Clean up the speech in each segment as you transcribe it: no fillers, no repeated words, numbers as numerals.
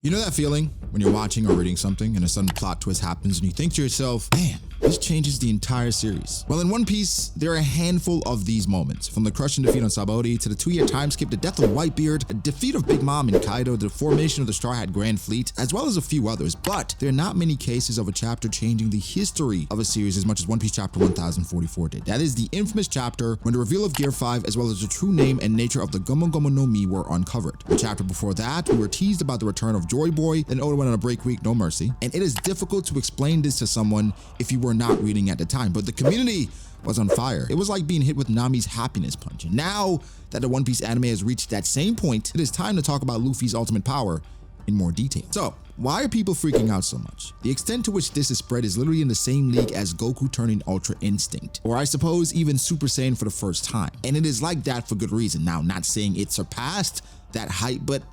You know that feeling when you're watching or reading something and a sudden plot twist happens and you think to yourself, man, this changes the entire series. Well, in One Piece, there are a handful of these moments, from the crushing defeat on Sabaody to the 2-year time skip, the death of Whitebeard, the defeat of Big Mom and Kaido, the formation of the Straw Hat Grand Fleet, as well as a few others. But there are not many cases of a chapter changing the history of a series as much as One Piece chapter 1044 did. That is the infamous chapter when the reveal of Gear 5 as well as the true name and nature of the Gomu Gomu no Mi were uncovered. The chapter before that, we were teased about the return of Joy Boy, then Oda went on a break week, no mercy. And it is difficult to explain this to someone if you were not reading at the time, but the community was on fire. It was like being hit with Nami's happiness punch. And now that the One Piece anime has reached that same point, it is time to talk about Luffy's ultimate power in more detail. So, why are people freaking out so much? The extent to which this is spread is literally in the same league as Goku turning Ultra Instinct, or I suppose even Super Saiyan for the first time. And it is like that for good reason. Now, not saying it surpassed that hype, but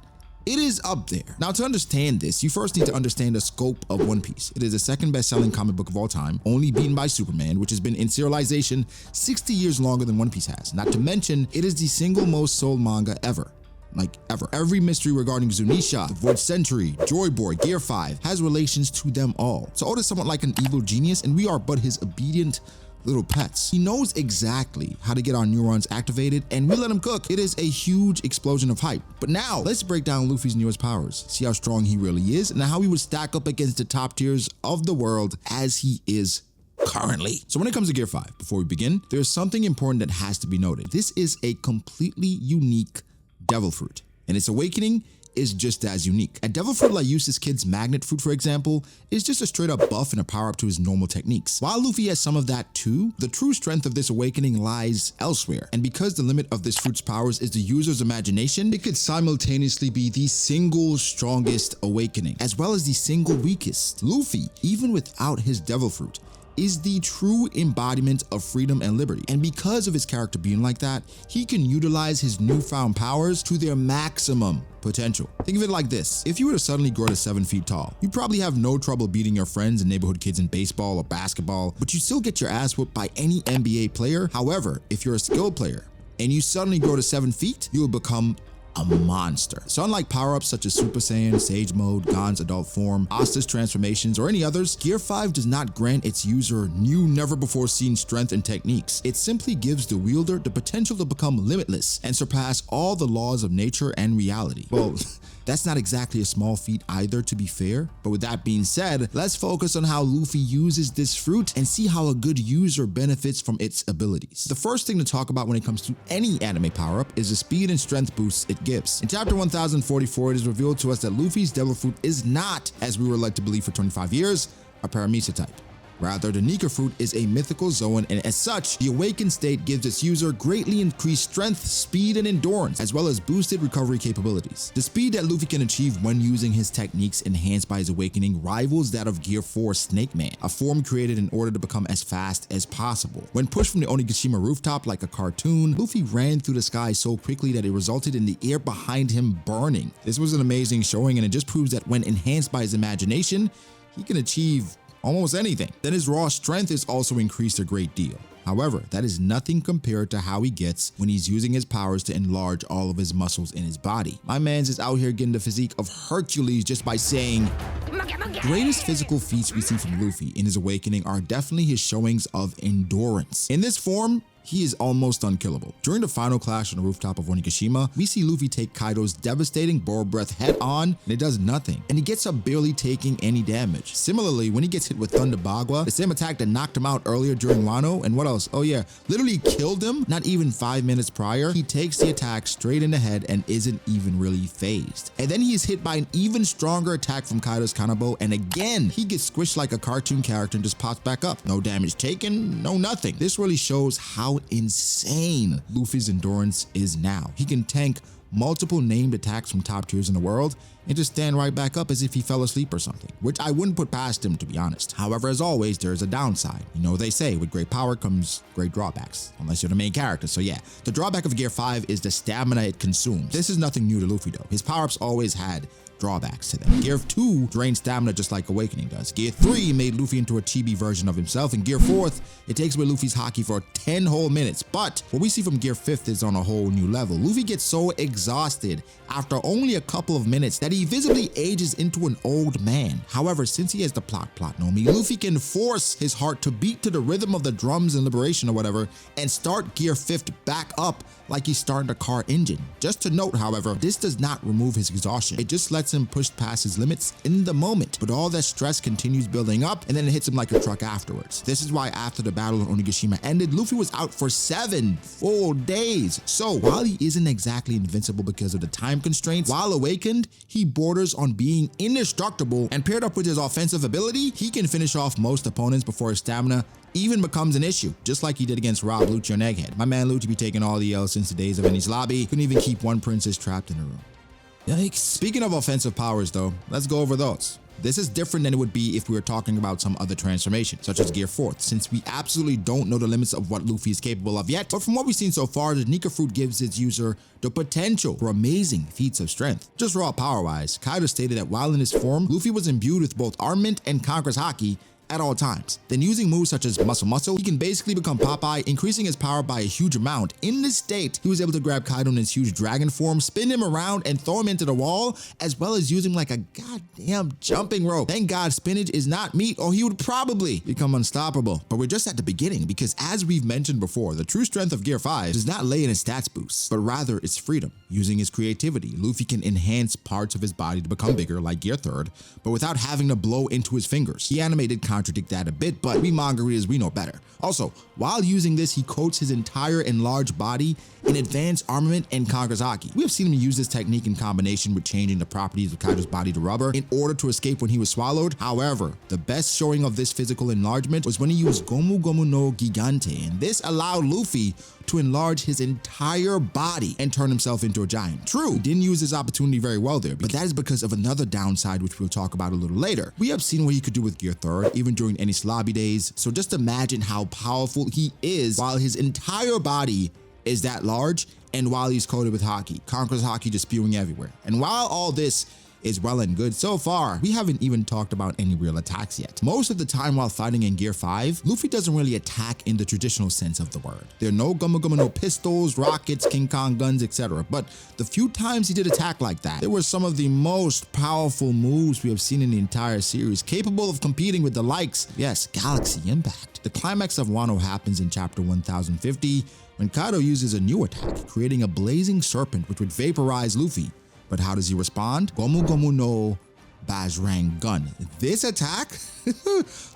it is up there. Now, to understand this, you first need to understand the scope of One Piece. It is the second best-selling comic book of all time, only beaten by Superman, which has been in serialization 60 years longer than One Piece has. Not to mention, it is the single most sold manga ever. Like ever. Every mystery regarding Zunisha, the Void Century, Joy Boy, Gear 5 has relations to them all. So Oda's somewhat like an evil genius, and we are but his obedient little pets. He knows exactly how to get our neurons activated, and we let him cook. It is a huge explosion of hype. But now, let's break down Luffy's newest powers, see how strong he really is, and how he would stack up against the top tiers of the world as he is currently. So when it comes to Gear 5, before we begin, there's something important that has to be noted. This is a completely unique devil fruit, and its awakening is just as unique. A devil fruit like Eustace Kid's magnet fruit, for example, is just a straight up buff and a power up to his normal techniques. While Luffy has some of that too, the true strength of this awakening lies elsewhere. And because the limit of this fruit's powers is the user's imagination, it could simultaneously be the single strongest awakening, as well as the single weakest. Luffy, even without his devil fruit, is the true embodiment of freedom and liberty. And because of his character being like that, he can utilize his newfound powers to their maximum potential. Think of it like this. If you were to suddenly grow to 7 feet tall, you'd probably have no trouble beating your friends and neighborhood kids in baseball or basketball, but you still get your ass whooped by any NBA player. However, if you're a skilled player and you suddenly grow to 7 feet, you will become a monster. So unlike power-ups such as Super Saiyan, Sage Mode, Gon's adult form, Asta's transformations, or any others, Gear 5 does not grant its user new, never-before-seen strength and techniques. It simply gives the wielder the potential to become limitless and surpass all the laws of nature and reality. Well, that's not exactly a small feat either, to be fair. But with that being said, let's focus on how Luffy uses this fruit and see how a good user benefits from its abilities. The first thing to talk about when it comes to any anime power-up is the speed and strength boosts it gives. In chapter 1044, it is revealed to us that Luffy's devil fruit is not, as we were led to believe for 25 years, a Paramesa type. Rather, the Nika fruit is a mythical Zoan, and as such, the awakened state gives its user greatly increased strength, speed, and endurance, as well as boosted recovery capabilities. The speed that Luffy can achieve when using his techniques enhanced by his awakening rivals that of Gear 4 Snake Man, a form created in order to become as fast as possible. When pushed from the Onigashima rooftop like a cartoon, Luffy ran through the sky so quickly that it resulted in the air behind him burning. This was an amazing showing, and it just proves that when enhanced by his imagination, he can achieve almost anything. Then his raw strength is also increased a great deal. However, that is nothing compared to how he gets when he's using his powers to enlarge all of his muscles in his body. My man's is out here getting the physique of Hercules just by saying. The greatest physical feats we see from Luffy in his awakening are definitely his showings of endurance. In this form, he is almost unkillable. During the final clash on the rooftop of Onigashima, we see Luffy take Kaido's devastating Boar Breath head on, and it does nothing, and he gets up barely taking any damage. Similarly, when he gets hit with Thunder Bagua, the same attack that knocked him out earlier during Wano, and what else? Oh yeah, literally killed him not even 5 minutes prior, he takes the attack straight in the head and isn't even really phased. And then he is hit by an even stronger attack from Kaido's Kanabo, and again, he gets squished like a cartoon character and just pops back up. No damage taken, no nothing. This really shows how insane Luffy's endurance is now. He can tank multiple named attacks from top tiers in the world and just stand right back up as if he fell asleep or something, which I wouldn't put past him, to be honest. However, as always, there's a downside. You know what they say, with great power comes great drawbacks, unless you're the main character. So yeah, the drawback of Gear 5 is the stamina it consumes. This is nothing new to Luffy though. His power-ups always had drawbacks to them. Gear 2 drained stamina just like Awakening does. Gear 3 made Luffy into a chibi version of himself. In Gear 4th, it takes away Luffy's haki for 10 whole minutes. But what we see from Gear 5th is on a whole new level. Luffy gets so exhausted after only a couple of minutes that he visibly ages into an old man. However, since he has the plot Nomi, Luffy can force his heart to beat to the rhythm of the drums in Liberation or whatever and start Gear 5th back up like he's starting a car engine. Just to note, however, this does not remove his exhaustion. It just lets him push past his limits in the moment, but all that stress continues building up and then it hits him like a truck afterwards. This is why after the battle of Onigashima ended, Luffy was out for 7 full days. So while he isn't exactly invincible because of the time constraints, while awakened, he borders on being indestructible, and paired up with his offensive ability, he can finish off most opponents before his stamina even becomes an issue, just like he did against Rob, Lucci, and Egghead. My man Lucci be taking all the L's since the days of Enies Lobby. Couldn't even keep one princess trapped in a room. Yikes. Speaking of offensive powers though, let's go over those. This is different than it would be if we were talking about some other transformation, such as Gear 4th, since we absolutely don't know the limits of what Luffy is capable of yet. But from what we've seen so far, the Nika Fruit gives its user the potential for amazing feats of strength. Just raw power-wise, Kaido stated that while in his form, Luffy was imbued with both armament and Conqueror's haki at all times. Then using moves such as Muscle, he can basically become Popeye, increasing his power by a huge amount. In this state, he was able to grab Kaido in his huge dragon form, spin him around, and throw him into the wall, as well as use him like a goddamn jumping rope. Thank God spinach is not meat, or he would probably become unstoppable. But we're just at the beginning, because as we've mentioned before, the true strength of Gear 5 does not lay in his stats boosts, but rather its freedom. Using his creativity, Luffy can enhance parts of his body to become bigger, like Gear 3rd, but without having to blow into his fingers. The animated contradict that a bit, but we manga readers, we know better. Also, while using this, he coats his entire enlarged body in advanced armament and Conqueror's haki. We have seen him use this technique in combination with changing the properties of Kaido's body to rubber in order to escape when he was swallowed. However, the best showing of this physical enlargement was when he used Gomu Gomu no Gigante, and this allowed Luffy to enlarge his entire body and turn himself into a giant. True, he didn't use this opportunity very well there, but that is because of another downside which we'll talk about a little later. We have seen what he could do with Gear 3rd, even during Enies Lobby days, so just imagine how powerful he is while his entire body is that large and while he's coated with haki. Conqueror's haki just spewing everywhere. And while all this is well and good so far, we haven't even talked about any real attacks yet. Most of the time while fighting in Gear 5, Luffy doesn't really attack in the traditional sense of the word. There are no Gomu Gomu no pistols, rockets, King Kong guns, etc. But the few times he did attack like that, there were some of the most powerful moves we have seen in the entire series, capable of competing with the likes, yes, Galaxy Impact. The climax of Wano happens in chapter 1050 when Kaido uses a new attack, creating a blazing serpent which would vaporize Luffy. But how does he respond? Gomu Gomu no Bajrang Gun. This attack,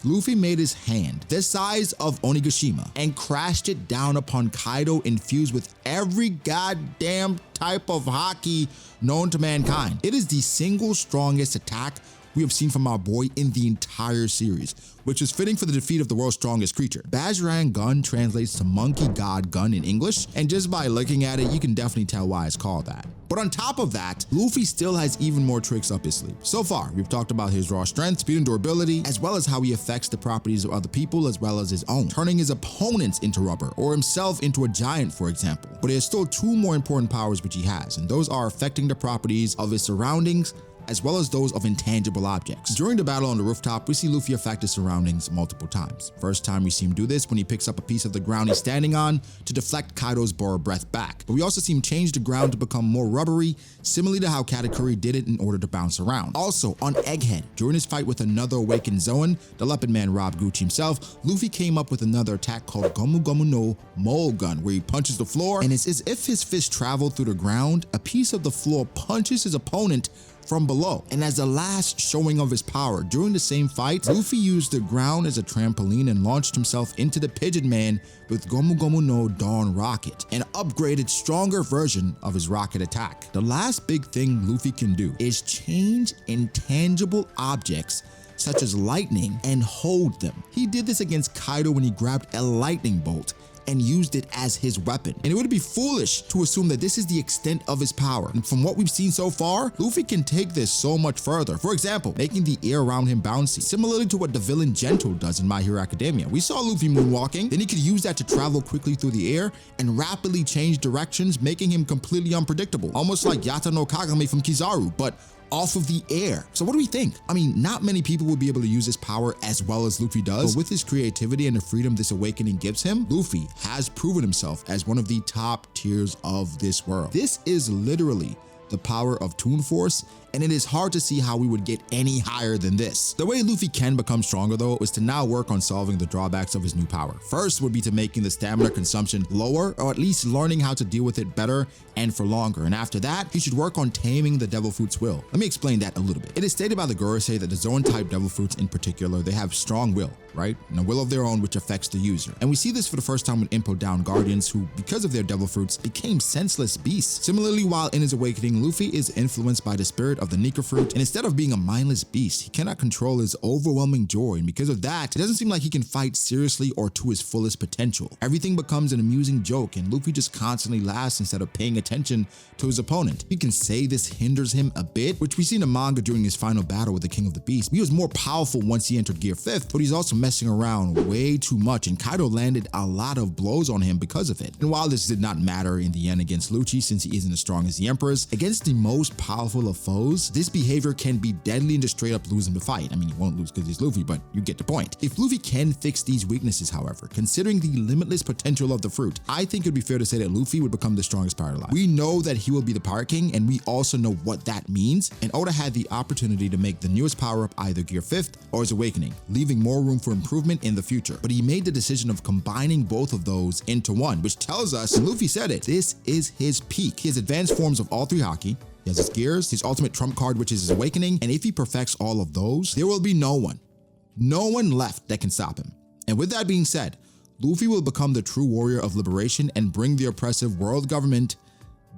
Luffy made his hand the size of Onigashima and crashed it down upon Kaido, infused with every goddamn type of haki known to mankind. It is the single strongest attack we have seen from our boy in the entire series, which is fitting for the defeat of the world's strongest creature. Bajrang Gun translates to Monkey God Gun in English, and just by looking at it, you can definitely tell why it's called that. But on top of that, Luffy still has even more tricks up his sleeve. So far, we've talked about his raw strength, speed, and durability, as well as how he affects the properties of other people as well as his own, turning his opponents into rubber, or himself into a giant, for example. But there's still 2 more important powers which he has, and those are affecting the properties of his surroundings as well as those of intangible objects. During the battle on the rooftop, we see Luffy affect his surroundings multiple times. First time we see him do this when he picks up a piece of the ground he's standing on to deflect Kaido's borrowed breath back. But we also see him change the ground to become more rubbery, similarly to how Katakuri did it in order to bounce around. Also, on Egghead, during his fight with another awakened Zoan, the Leopard Man Rob Gucci himself, Luffy came up with another attack called Gomu Gomu no Mole Gun, where he punches the floor, and it's as if his fist traveled through the ground. A piece of the floor punches his opponent from below. And as the last showing of his power, during the same fight, Luffy used the ground as a trampoline and launched himself into the Pigeon Man with Gomu Gomu no Dawn Rocket, an upgraded, stronger version of his rocket attack. The last big thing Luffy can do is change intangible objects such as lightning and hold them. He did this against Kaido when he grabbed a lightning bolt and used it as his weapon. And it would be foolish to assume that this is the extent of his power. And from what we've seen so far, Luffy can take this so much further. For example, making the air around him bouncy, similarly to what the villain Gentle does in My Hero Academia. We saw Luffy moonwalking, then he could use that to travel quickly through the air and rapidly change directions, making him completely unpredictable, almost like Yata no Kagami from Kizaru, but off of the air. So what do we think? I mean, not many people would be able to use this power as well as Luffy does, but with his creativity and the freedom this awakening gives him, Luffy has proven himself as one of the top tiers of this world. This is literally the power of Toon Force, and it is hard to see how we would get any higher than this. The way Luffy can become stronger though is to now work on solving the drawbacks of his new power. First would be to making the stamina consumption lower, or at least learning how to deal with it better and for longer. And after that, he should work on taming the devil fruit's will. Let me explain that a little bit. It is stated by the Gorosei that the Zoan type devil fruits in particular, they have strong will, right? And a will of their own which affects the user. And we see this for the first time with Impo Down Guardians, who because of their devil fruits became senseless beasts. Similarly, while in his awakening, Luffy is influenced by the spirit of the Nika fruit, and instead of being a mindless beast, he cannot control his overwhelming joy, and because of that, it doesn't seem like he can fight seriously or to his fullest potential. Everything becomes an amusing joke, and Luffy just constantly laughs instead of paying attention to his opponent. You can say this hinders him a bit, which we see in the manga during his final battle with the King of the Beast. He was more powerful once he entered Gear 5th, but he's also messing around way too much, and Kaido landed a lot of blows on him because of it. And while this did not matter in the end against Lucci, since he isn't as strong as the Emperor's, against the most powerful of foes, this behavior can be deadly and just straight up lose him the fight. I mean, he won't lose because he's Luffy, but you get the point. If Luffy can fix these weaknesses, however, considering the limitless potential of the fruit, I think it'd be fair to say that Luffy would become the strongest pirate alive. We know that he will be the Pirate King, and we also know what that means, and Oda had the opportunity to make the newest power-up either Gear 5th or his Awakening, leaving more room for improvement in the future. But he made the decision of combining both of those into one, which tells us, and Luffy said it, this is his peak. He has advanced forms of all three Haki, he has his gears, his ultimate trump card, which is his Awakening, and if he perfects all of those, there will be no one left that can stop him. And with that being said, Luffy will become the true warrior of liberation and bring the oppressive world government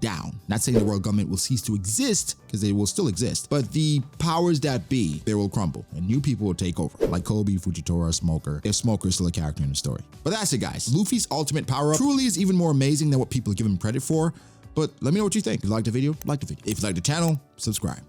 down. Not saying the world government will cease to exist, because they will still exist, but the powers that be, they will crumble, and new people will take over, like Kobe, Fujitora, Smoker, if Smoker is still a character in the story. But that's it, guys. Luffy's ultimate power-up truly is even more amazing than what people give him credit for, but let me know what you think. If you liked the video, like the video. If you like the channel, subscribe.